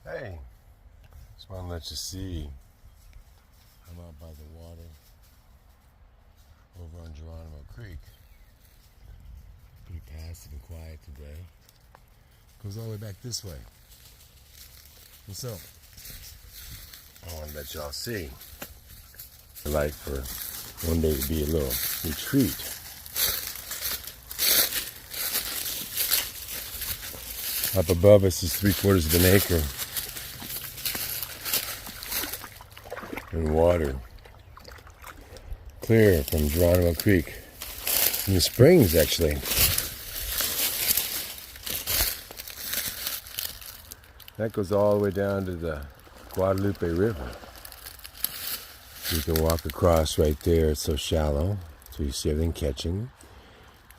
Hey, just want to let you see. I'm out by the water over on Geronimo Creek. Pretty passive and quiet today. Goes all the way back this way. And so, I want to let y'all see. I'd like for one day to be a little retreat. Up above us is 3/4 of an acre. And water, clear from Geronimo Creek, in the springs actually. That goes all the way down to the Guadalupe River. You can walk across right there. It's so shallow, so you see everything catching.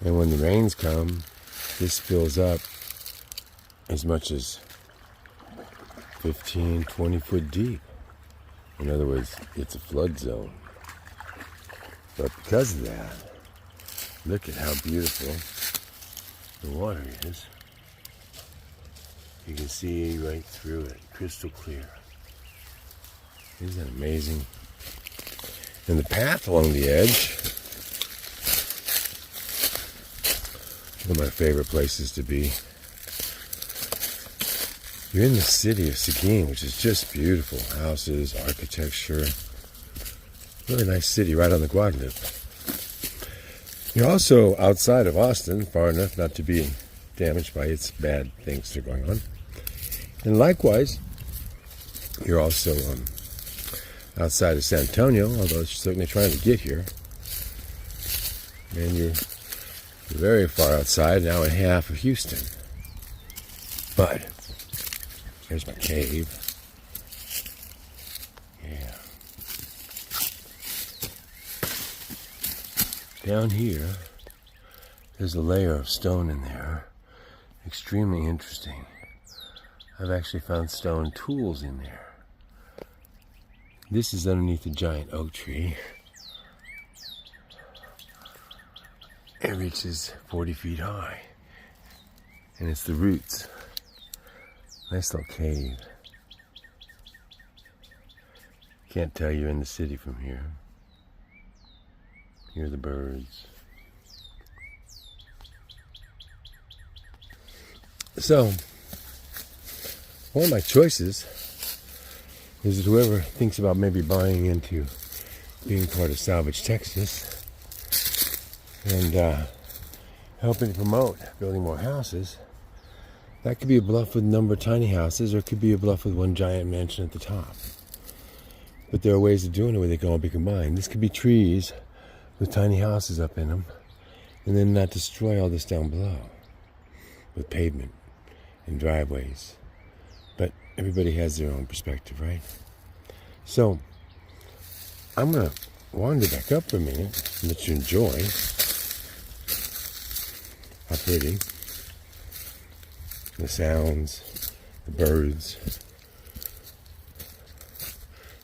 And when the rains come, this fills up as much as 15, 20 foot deep. In other words, it's a flood zone. But because of that, look at how beautiful the water is. You can see right through it, crystal clear. Isn't that amazing? And the path along the edge, one of my favorite places to be. You're in the city of Seguin, which is just beautiful. Houses, architecture. Really nice city right on the Guadalupe. You're also outside of Austin, far enough not to be damaged by its bad things that are going on. And likewise, you're also outside of San Antonio, although it's certainly trying to get here. And you're very far outside, an hour and a half of Houston. But here's my cave. Yeah. Down here, there's a layer of stone in there. Extremely interesting. I've actually found stone tools in there. This is underneath a giant oak tree. It reaches 40 feet high. And it's the roots. Nice little cave. Can't tell you're in the city from here. Hear the birds. So, one of my choices is that whoever thinks about maybe buying into being part of Salvage, Texas, and helping to promote building more houses, that could be a bluff with a number of tiny houses, or it could be a bluff with one giant mansion at the top. But there are ways of doing it where they can all be combined. This could be trees with tiny houses up in them, and then not destroy all this down below with pavement and driveways. But everybody has their own perspective, right? So, I'm going to wander back up for a minute and let you enjoy how pretty the sounds, the birds,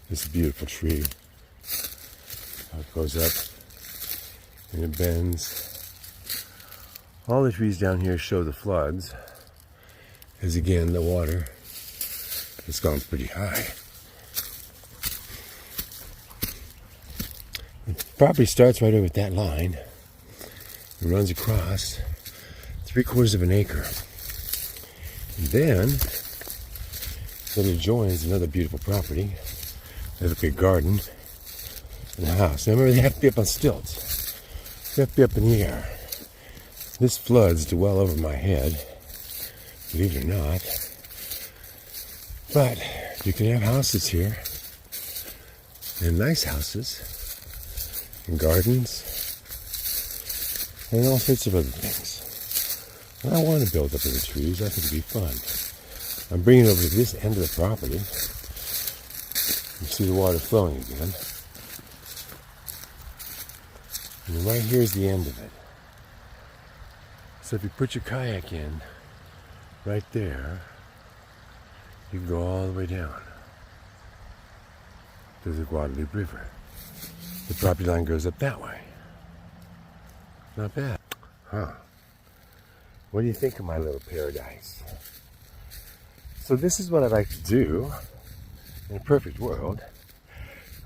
this beautiful tree, how it goes up and it bends. All the trees down here show the floods, because again, the water has gone pretty high. The property starts right over at that line and runs across 3/4 of an acre. And then it adjoins another beautiful property. There's a big garden and a house. Now remember, they have to be up on stilts. They have to be up in the air. This floods to well over my head, believe it or not. But you can have houses here, and nice houses, and gardens, and all sorts of other things. And I want to build up in the trees. I think it'd be fun. I'm bringing it over to this end of the property. You see the water flowing again. And right here is the end of it. So if you put your kayak in right there, you can go all the way down to the Guadalupe River. The property line goes up that way. Not bad. Huh. What do you think of my little paradise? So this is what I'd like to do in a perfect world.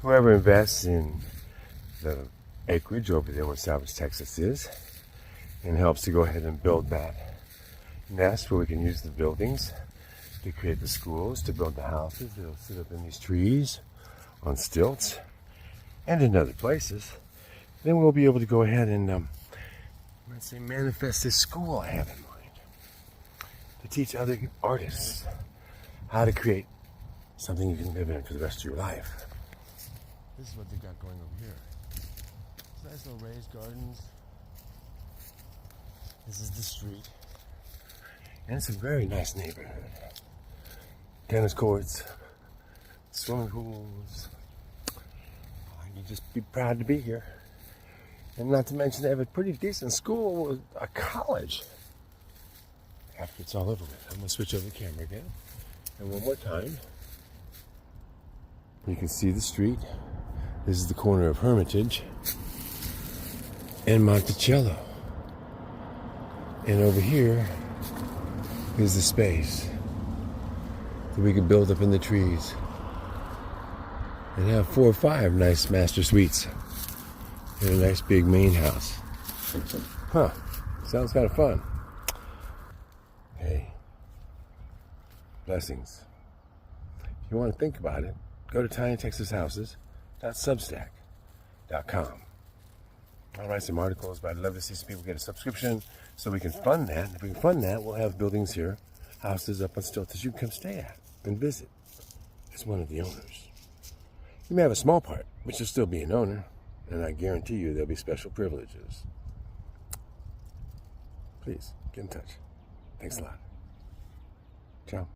Whoever invests in the acreage over there where Salvage, Texas is, and helps to go ahead and build that nest where we can use the buildings to create the schools, to build the houses. They'll sit up in these trees on stilts and in other places. Then we'll be able to go ahead and let's say manifest this school I have in mind to teach other artists how to create something you can live in for the rest of your life. This is what they've got going over here. It's nice little raised gardens. This is the street. And it's a very nice neighborhood. Tennis courts, swimming pools. You just be proud to be here. And not to mention they have a pretty decent school, a college. After it's all over with. I'm going to switch over the camera again. And one more time. You can see the street. This is the corner of Hermitage and Monticello. And over here is the space that we can build up in the trees and have 4 or 5 nice master suites in a nice big main house. Huh, sounds kind of fun. Hey, blessings. If you want to think about it, go to tinytexashouses.substack.com. I'll write some articles, but I'd love to see some people get a subscription so we can fund that. If we can fund that, we'll have buildings here, houses up on stilts that you can come stay at and visit as one of the owners. You may have a small part, but you'll still be an owner, and I guarantee you there'll be special privileges. Please, get in touch. Thanks a lot. Ciao.